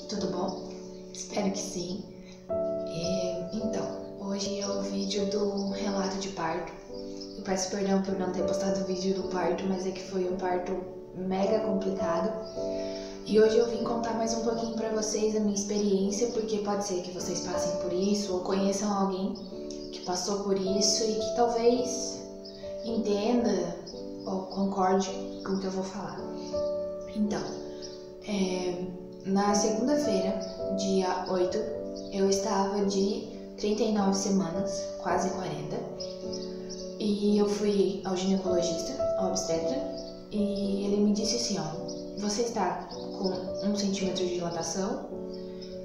tudo bom? Espero que sim. Então, hoje é o vídeo do relato de parto. Eu peço perdão por não ter postado o vídeo do parto, mas é que foi um parto mega complicado. E hoje eu vim contar mais um pouquinho pra vocês a minha experiência, porque pode ser que vocês passem por isso ou conheçam alguém que passou por isso e que talvez entenda ou concorde com o que eu vou falar. Então, na segunda-feira, dia 8, eu estava de 39 semanas, quase 40, e eu fui ao ginecologista, ao obstetra, e ele me disse assim, ó, você está com 1 centímetro de dilatação,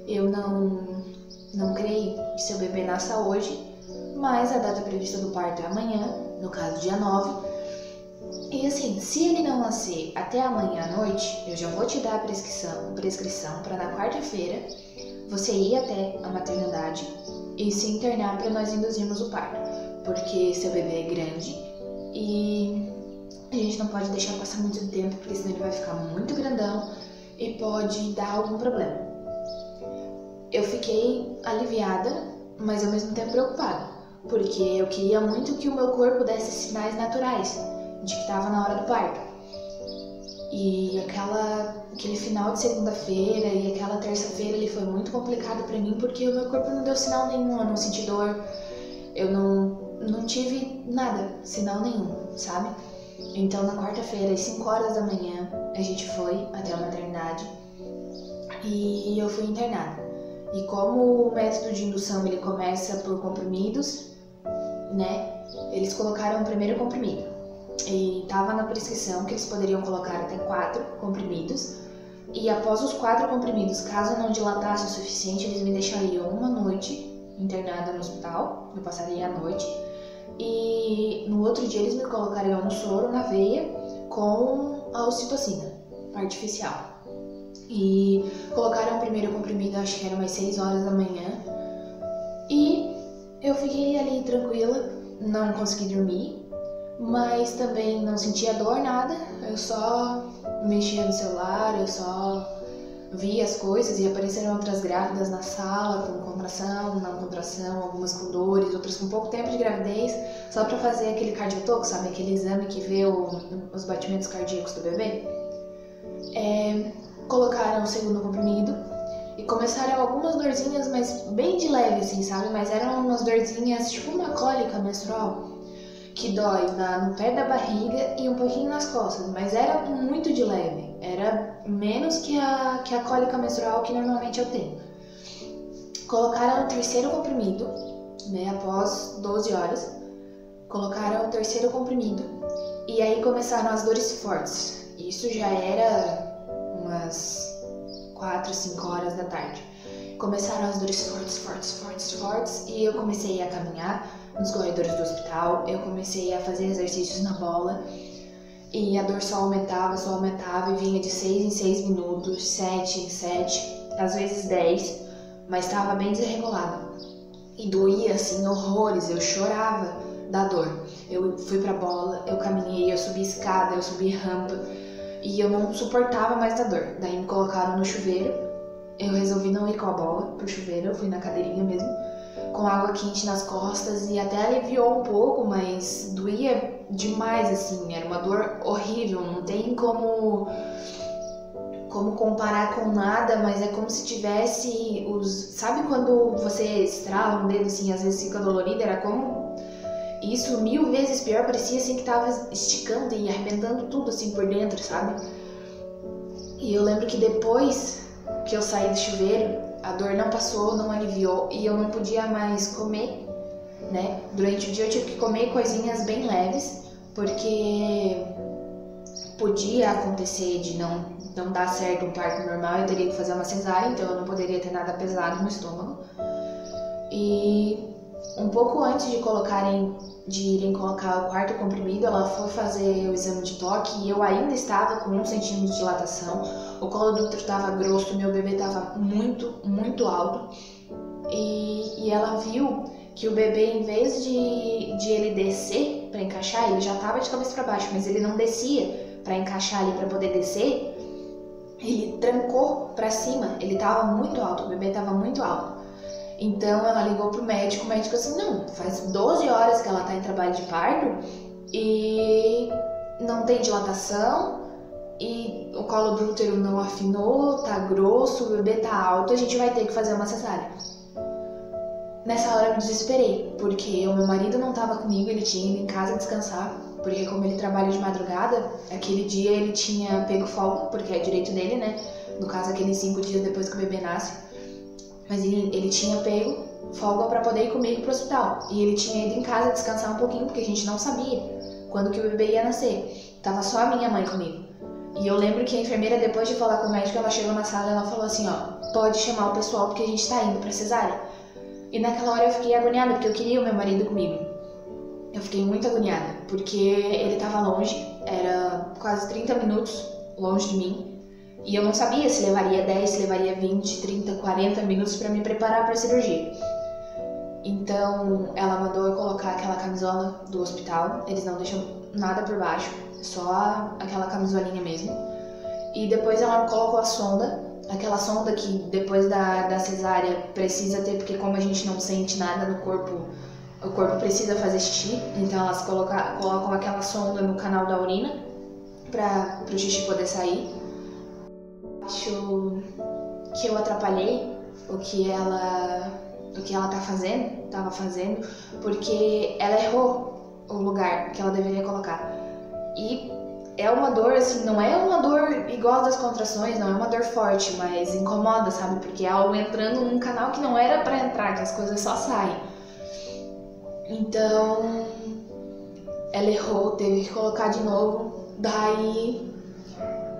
eu não creio que seu bebê nasça hoje, mas a data prevista do parto é amanhã, no caso dia 9, e assim, se ele não nascer até amanhã à noite, eu já vou te dar a prescrição para na quarta-feira você ir até a maternidade e se internar para nós induzirmos o parto, porque seu bebê é grande e a gente não pode deixar passar muito tempo, porque senão ele vai ficar muito grandão e pode dar algum problema. Eu fiquei aliviada, mas ao mesmo tempo preocupada, porque eu queria muito que o meu corpo desse sinais naturais de que estava na hora do parto. E aquele final de segunda-feira e aquela terça-feira ele foi muito complicado pra mim, porque o meu corpo não deu sinal nenhum, eu não senti dor, eu não tive nada, sinal nenhum, sabe? Então na quarta-feira, às 5 horas da manhã, a gente foi até a maternidade e eu fui internada. E como o método de indução ele começa por comprimidos, né? Eles colocaram o primeiro comprimido. E estava na prescrição que eles poderiam colocar até 4 comprimidos, e após os 4 comprimidos, caso não dilatasse o suficiente, eles me deixariam uma noite internada no hospital, eu passaria a noite, e no outro dia eles me colocariam um soro na veia com a ocitocina artificial. E colocaram o primeiro comprimido, acho que era umas 6 horas da manhã, e eu fiquei ali tranquila, não consegui dormir, mas também não sentia dor, nada, eu só mexia no celular, eu só via as coisas e apareceram outras grávidas na sala com contração, não contração, algumas com dores, outras com pouco tempo de gravidez, só pra fazer aquele cardiotoco, sabe, aquele exame que vê os batimentos cardíacos do bebê. Colocaram o segundo comprimido e começaram algumas dorzinhas, mas bem de leve assim, sabe, mas eram umas dorzinhas tipo uma cólica menstrual, que dói no pé da barriga e um pouquinho nas costas, mas era muito de leve, era menos que a cólica menstrual que normalmente eu tenho. Colocaram o terceiro comprimido, né, após 12 horas, colocaram o terceiro comprimido, e aí começaram as dores fortes, isso já era umas 4, 5 horas da tarde. Começaram as dores fortes, e eu comecei a caminhar nos corredores do hospital, eu comecei a fazer exercícios na bola, e a dor só aumentava, e vinha de 6 em 6 minutos, 7 em 7, às vezes 10, mas estava bem desregulada. E doía assim horrores, eu chorava da dor. Eu fui pra bola, eu caminhei, eu subi escada, eu subi rampa, e eu não suportava mais da dor. Daí me colocaram no chuveiro, eu resolvi não ir com a bola pro chuveiro, eu fui na cadeirinha mesmo, com água quente nas costas, e até aliviou um pouco, mas doía demais, assim, era uma dor horrível, não tem como comparar com nada, mas é como se tivesse sabe quando você estrala um dedo assim, às vezes fica dolorido, era como isso 1000 vezes pior, parecia assim que tava esticando e arrebentando tudo assim por dentro, sabe? E eu lembro que depois que eu saí do chuveiro, a dor não passou, não aliviou, e eu não podia mais comer, né? Durante o dia eu tive que comer coisinhas bem leves, porque podia acontecer de não dar certo um parto normal, eu teria que fazer uma cesárea, então eu não poderia ter nada pesado no estômago. E um pouco antes de irem colocar o quarto comprimido, ela foi fazer o exame de toque e eu ainda estava com 1 centímetro de dilatação, o colo do útero estava grosso, meu bebê estava muito, muito alto, e ela viu que o bebê, em vez de ele descer para encaixar, ele já estava de cabeça para baixo, mas ele não descia para encaixar ali para poder descer, ele trancou pra cima, ele tava muito alto, o bebê tava muito alto. Então ela ligou pro médico, o médico assim, não, faz 12 horas que ela tá em trabalho de parto e não tem dilatação e o colo do útero não afinou, tá grosso, o bebê tá alto, a gente vai ter que fazer uma cesárea. Nessa hora eu me desesperei, porque o meu marido não tava comigo, ele tinha ido em casa descansar, porque como ele trabalha de madrugada, aquele dia ele tinha pego folga, porque é direito dele, né? No caso, aqueles 5 dias depois que o bebê nasce. Mas ele tinha pego folga pra poder ir comigo pro hospital. E ele tinha ido em casa descansar um pouquinho, porque a gente não sabia quando que o bebê ia nascer. Tava só a minha mãe comigo. E eu lembro que a enfermeira, depois de falar com o médico, ela chegou na sala e ela falou assim, ó, pode chamar o pessoal porque a gente tá indo pra cesárea. E naquela hora eu fiquei agoniada, porque eu queria o meu marido comigo. Eu fiquei muito agoniada, porque ele tava longe, era quase 30 minutos longe de mim. E eu não sabia se levaria 10, se levaria 20, 30, 40 minutos pra me preparar pra cirurgia. Então ela mandou eu colocar aquela camisola do hospital, eles não deixam nada por baixo, só aquela camisolinha mesmo. E depois ela colocou a sonda, aquela sonda que depois da cesárea precisa ter, porque como a gente não sente nada no corpo, o corpo precisa fazer xixi, então elas colocam aquela sonda no canal da urina para o xixi poder sair. Acho que eu atrapalhei o que ela tava fazendo, porque ela errou o lugar que ela deveria colocar. E é uma dor, assim, não é uma dor igual das contrações, não é uma dor forte, mas incomoda, sabe? Porque é algo entrando num canal que não era pra entrar, que as coisas só saem. Então, ela errou, teve que colocar de novo. Daí,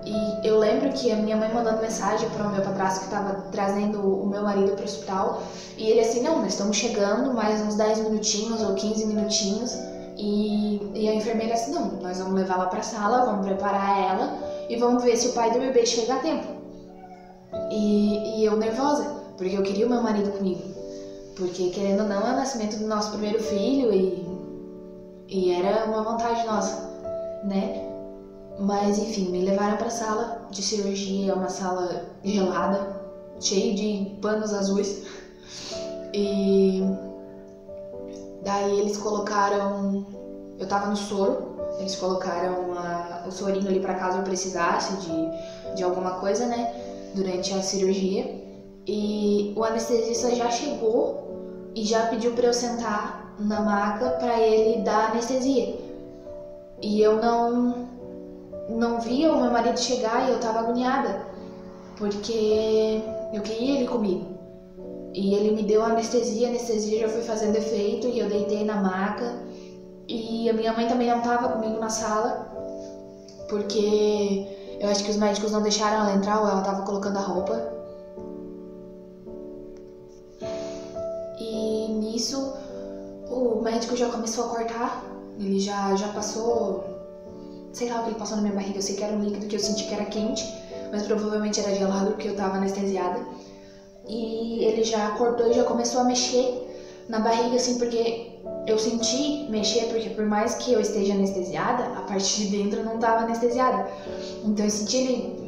e eu lembro que a minha mãe mandando mensagem para o meu padrasto que estava trazendo o meu marido para o hospital. E ele assim, não, nós estamos chegando, mais uns 10 minutinhos ou 15 minutinhos. E a enfermeira assim, não, nós vamos levar ela pra sala, vamos preparar ela e vamos ver se o pai do bebê chega a tempo. E eu nervosa, porque eu queria o meu marido comigo. Porque querendo ou não, é o nascimento do nosso primeiro filho e era uma vontade nossa, né? Mas enfim, me levaram pra sala de cirurgia, uma sala gelada, cheia de panos azuis. E daí eles colocaram, eu tava no soro, eles colocaram o sorinho ali pra caso eu precisasse de alguma coisa, né, durante a cirurgia. E o anestesista já chegou e já pediu pra eu sentar na maca pra ele dar anestesia. E eu não via o meu marido chegar e eu tava agoniada, porque eu queria ele comigo. E ele me deu a anestesia já foi fazendo efeito e eu deitei na maca. E a minha mãe também não tava comigo na sala, porque eu acho que os médicos não deixaram ela entrar ou ela tava colocando a roupa. E nisso o médico já começou a cortar, ele já passou, sei lá o que ele passou na minha barriga, eu sei que era um líquido que eu senti que era quente, mas provavelmente era gelado porque eu tava anestesiada. E ele já cortou e já começou a mexer na barriga, assim, porque eu senti mexer, porque por mais que eu esteja anestesiada, a parte de dentro não estava anestesiada. Então eu senti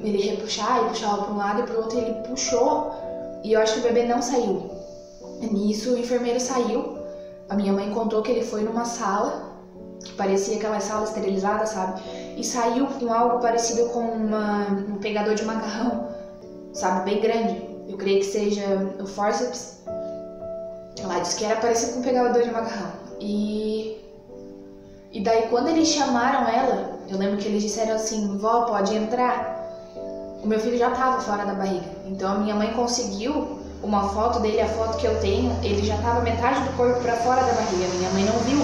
ele repuxar, e puxava para um lado e para o outro, e ele puxou, e eu acho que o bebê não saiu. Nisso o enfermeiro saiu, a minha mãe contou que ele foi numa sala, que parecia aquela sala esterilizada, sabe? E saiu com algo parecido com um pegador de macarrão, sabe? Bem grande. Eu creio que seja o forceps. Ela disse que era parecido com um pegador de macarrão. E daí quando eles chamaram ela, eu lembro que eles disseram assim, vó, pode entrar. O meu filho já estava fora da barriga. Então a minha mãe conseguiu uma foto dele, a foto que eu tenho, ele já estava metade do corpo para fora da barriga. Minha mãe não viu,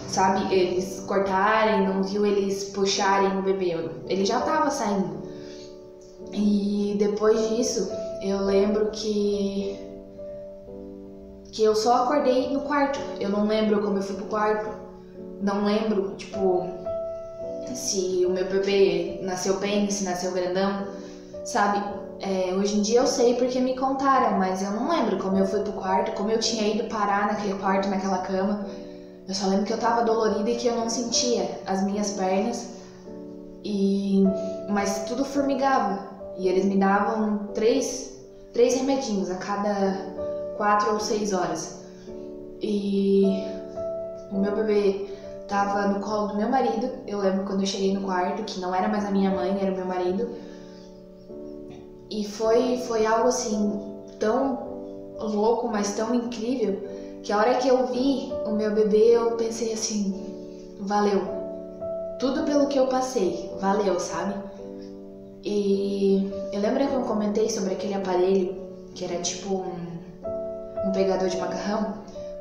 sabe, eles cortarem, não viu eles puxarem o bebê. Ele já estava saindo. E depois disso, eu lembro que eu só acordei no quarto. Eu não lembro como eu fui pro quarto. Não lembro, tipo, se o meu bebê nasceu bem, se nasceu grandão, sabe? Hoje em dia eu sei porque me contaram, mas eu não lembro como eu fui pro quarto, como eu tinha ido parar naquele quarto, naquela cama. Eu só lembro que eu tava dolorida e que eu não sentia as minhas pernas. Mas tudo formigava. E eles me davam três remedinhos a cada 4 ou 6 horas. E o meu bebê tava no colo do meu marido. Eu lembro quando eu cheguei no quarto, que não era mais a minha mãe, era o meu marido. E foi algo assim, tão louco, mas tão incrível, que a hora que eu vi o meu bebê, eu pensei assim, valeu. Tudo pelo que eu passei, valeu, sabe? E eu lembro que eu comentei sobre aquele aparelho, que era tipo um pegador de macarrão.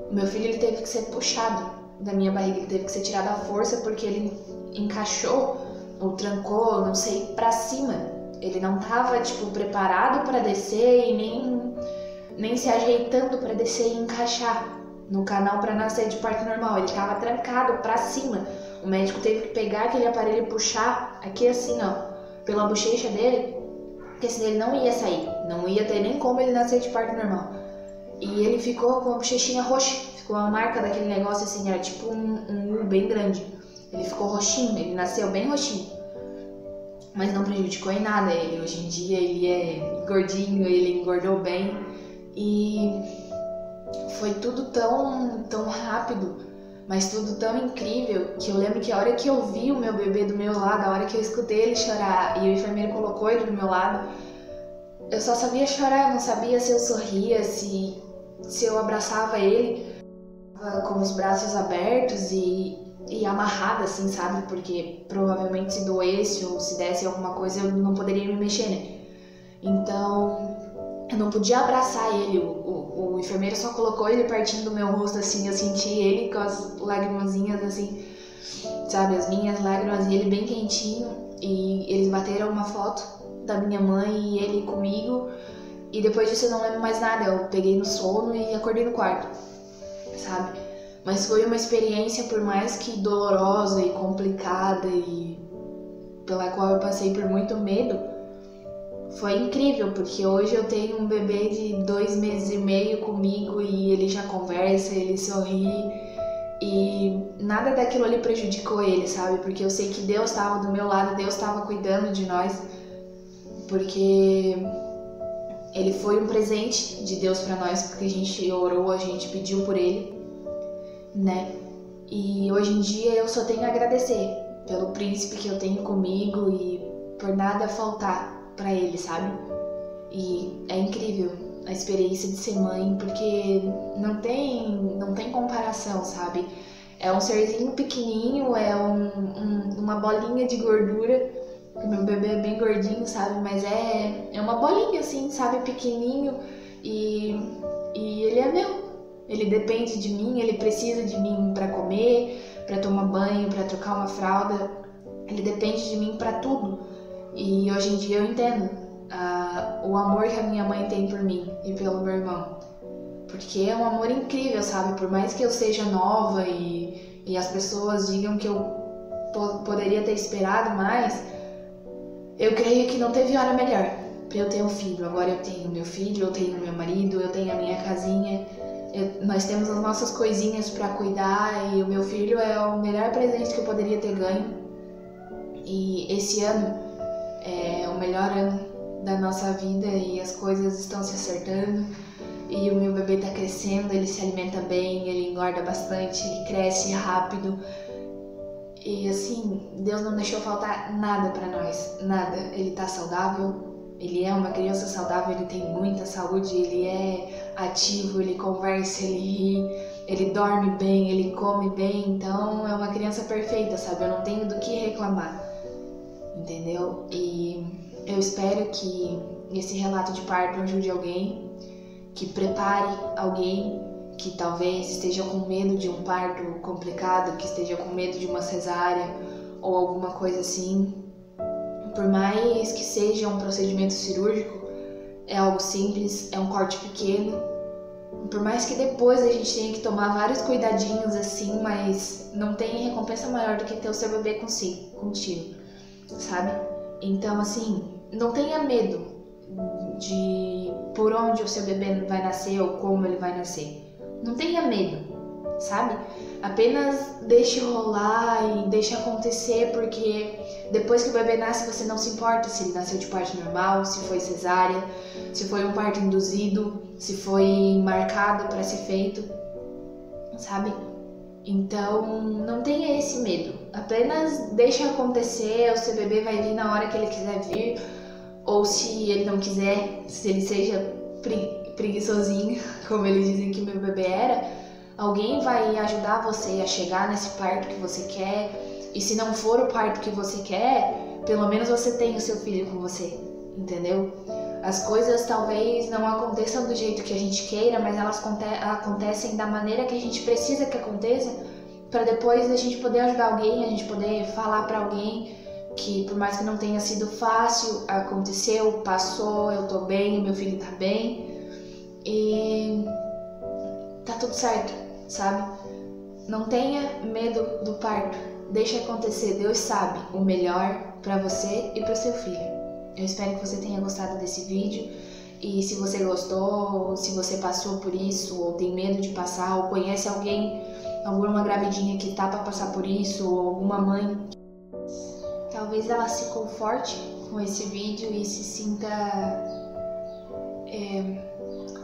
O meu filho, ele teve que ser puxado da minha barriga, ele teve que ser tirado à força, porque ele encaixou ou trancou, não sei, pra cima. Ele não tava, tipo, preparado pra descer e nem se ajeitando pra descer e encaixar no canal pra nascer de parto normal. Ele tava trancado pra cima. O médico teve que pegar aquele aparelho e puxar aqui assim, ó, pela bochecha dele, porque senão ele não ia sair. Não ia ter nem como ele nascer de parto normal. E ele ficou com a bochechinha roxa. Ficou uma marca daquele negócio assim, era tipo um U bem grande. Ele ficou roxinho, ele nasceu bem roxinho. Mas não prejudicou em nada ele. Hoje em dia ele é gordinho, ele engordou bem. E foi tudo tão rápido, mas tudo tão incrível, que eu lembro que a hora que eu vi o meu bebê do meu lado, a hora que eu escutei ele chorar e o enfermeiro colocou ele do meu lado, eu só sabia chorar, eu não sabia se eu sorria, se eu abraçava ele com os braços abertos e amarrada assim, sabe? Porque provavelmente se doesse ou se desse alguma coisa eu não poderia me mexer, né? Então eu não podia abraçar ele, o enfermeiro só colocou ele pertinho do meu rosto assim, eu senti ele com as lagrimazinhas assim, sabe? As minhas lágrimas e ele bem quentinho, e eles bateram uma foto da minha mãe e ele comigo, e depois disso eu não lembro mais nada, eu peguei no sono e acordei no quarto, sabe? Mas foi uma experiência, por mais que dolorosa e complicada e pela qual eu passei por muito medo, foi incrível, porque hoje eu tenho um bebê de 2 meses e meio comigo e ele já conversa, ele sorri e nada daquilo ali prejudicou ele, sabe? Porque eu sei que Deus estava do meu lado, Deus estava cuidando de nós, porque ele foi um presente de Deus para nós, porque a gente orou, a gente pediu por ele, né? E hoje em dia eu só tenho a agradecer pelo príncipe que eu tenho comigo e por nada faltar pra ele, sabe? E é incrível a experiência de ser mãe, porque não tem comparação, sabe? É um serzinho pequenininho, é uma bolinha de gordura. O meu bebê é bem gordinho, sabe? Mas é uma bolinha assim, sabe? Pequenininho, e ele é meu. Ele depende de mim, ele precisa de mim pra comer, pra tomar banho, pra trocar uma fralda. Ele depende de mim pra tudo. E hoje em dia eu entendo o amor que a minha mãe tem por mim e pelo meu irmão. Porque é um amor incrível, sabe? Por mais que eu seja nova e as pessoas digam que eu poderia ter esperado mais, eu creio que não teve hora melhor pra eu ter um filho. Agora eu tenho meu filho, eu tenho meu marido, eu tenho a minha casinha. Nós temos as nossas coisinhas pra cuidar, e o meu filho é o melhor presente que eu poderia ter ganho. E esse ano é o melhor ano da nossa vida e as coisas estão se acertando, e o meu bebê tá crescendo, ele se alimenta bem, ele engorda bastante, ele cresce rápido, e assim, Deus não deixou faltar nada pra nós, nada. Ele tá saudável, ele é uma criança saudável, ele tem muita saúde, ele é ativo, ele conversa, ele ri, ele dorme bem, ele come bem, então é uma criança perfeita, sabe? Eu não tenho do que reclamar, entendeu? E eu espero que esse relato de parto ajude alguém, que prepare alguém que talvez esteja com medo de um parto complicado, que esteja com medo de uma cesárea ou alguma coisa assim. Por mais que seja um procedimento cirúrgico, é algo simples, é um corte pequeno. Por mais que depois a gente tenha que tomar vários cuidadinhos assim, mas não tem recompensa maior do que ter o seu bebê contigo, sabe? Então assim, não tenha medo de por onde o seu bebê vai nascer ou como ele vai nascer. Não tenha medo. sabe? Apenas deixe rolar e deixe acontecer, porque depois que o bebê nasce você não se importa se ele nasceu de parto normal, se foi cesárea, se foi um parto induzido, se foi marcado para ser feito, sabe? Então não tenha esse medo, apenas deixe acontecer. O seu bebê vai vir na hora que ele quiser vir, ou se ele não quiser, se ele seja preguiçosinho, como eles dizem que meu bebê era, alguém vai ajudar você a chegar nesse parto que você quer. E se não for o parto que você quer, pelo menos você tem o seu filho com você, entendeu? As coisas talvez não aconteçam do jeito que a gente queira, mas elas acontecem da maneira que a gente precisa que aconteça, para depois a gente poder ajudar alguém, a gente poder falar para alguém que, por mais que não tenha sido fácil, aconteceu, passou, eu tô bem, meu filho tá bem e tá tudo certo, sabe? Não tenha medo do parto, deixa acontecer, Deus sabe o melhor para você e para o seu filho. Eu espero que você tenha gostado desse vídeo, e se você gostou, ou se você passou por isso, ou tem medo de passar, ou conhece alguém, alguma gravidinha que tá para passar por isso, ou alguma mãe, talvez ela se conforte com esse vídeo e se sinta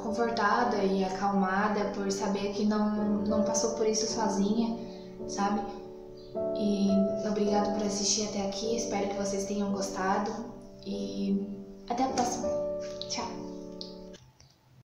confortada e acalmada por saber que não passou por isso sozinha, sabe? E obrigado por assistir até aqui, espero que vocês tenham gostado e até a próxima. Tchau!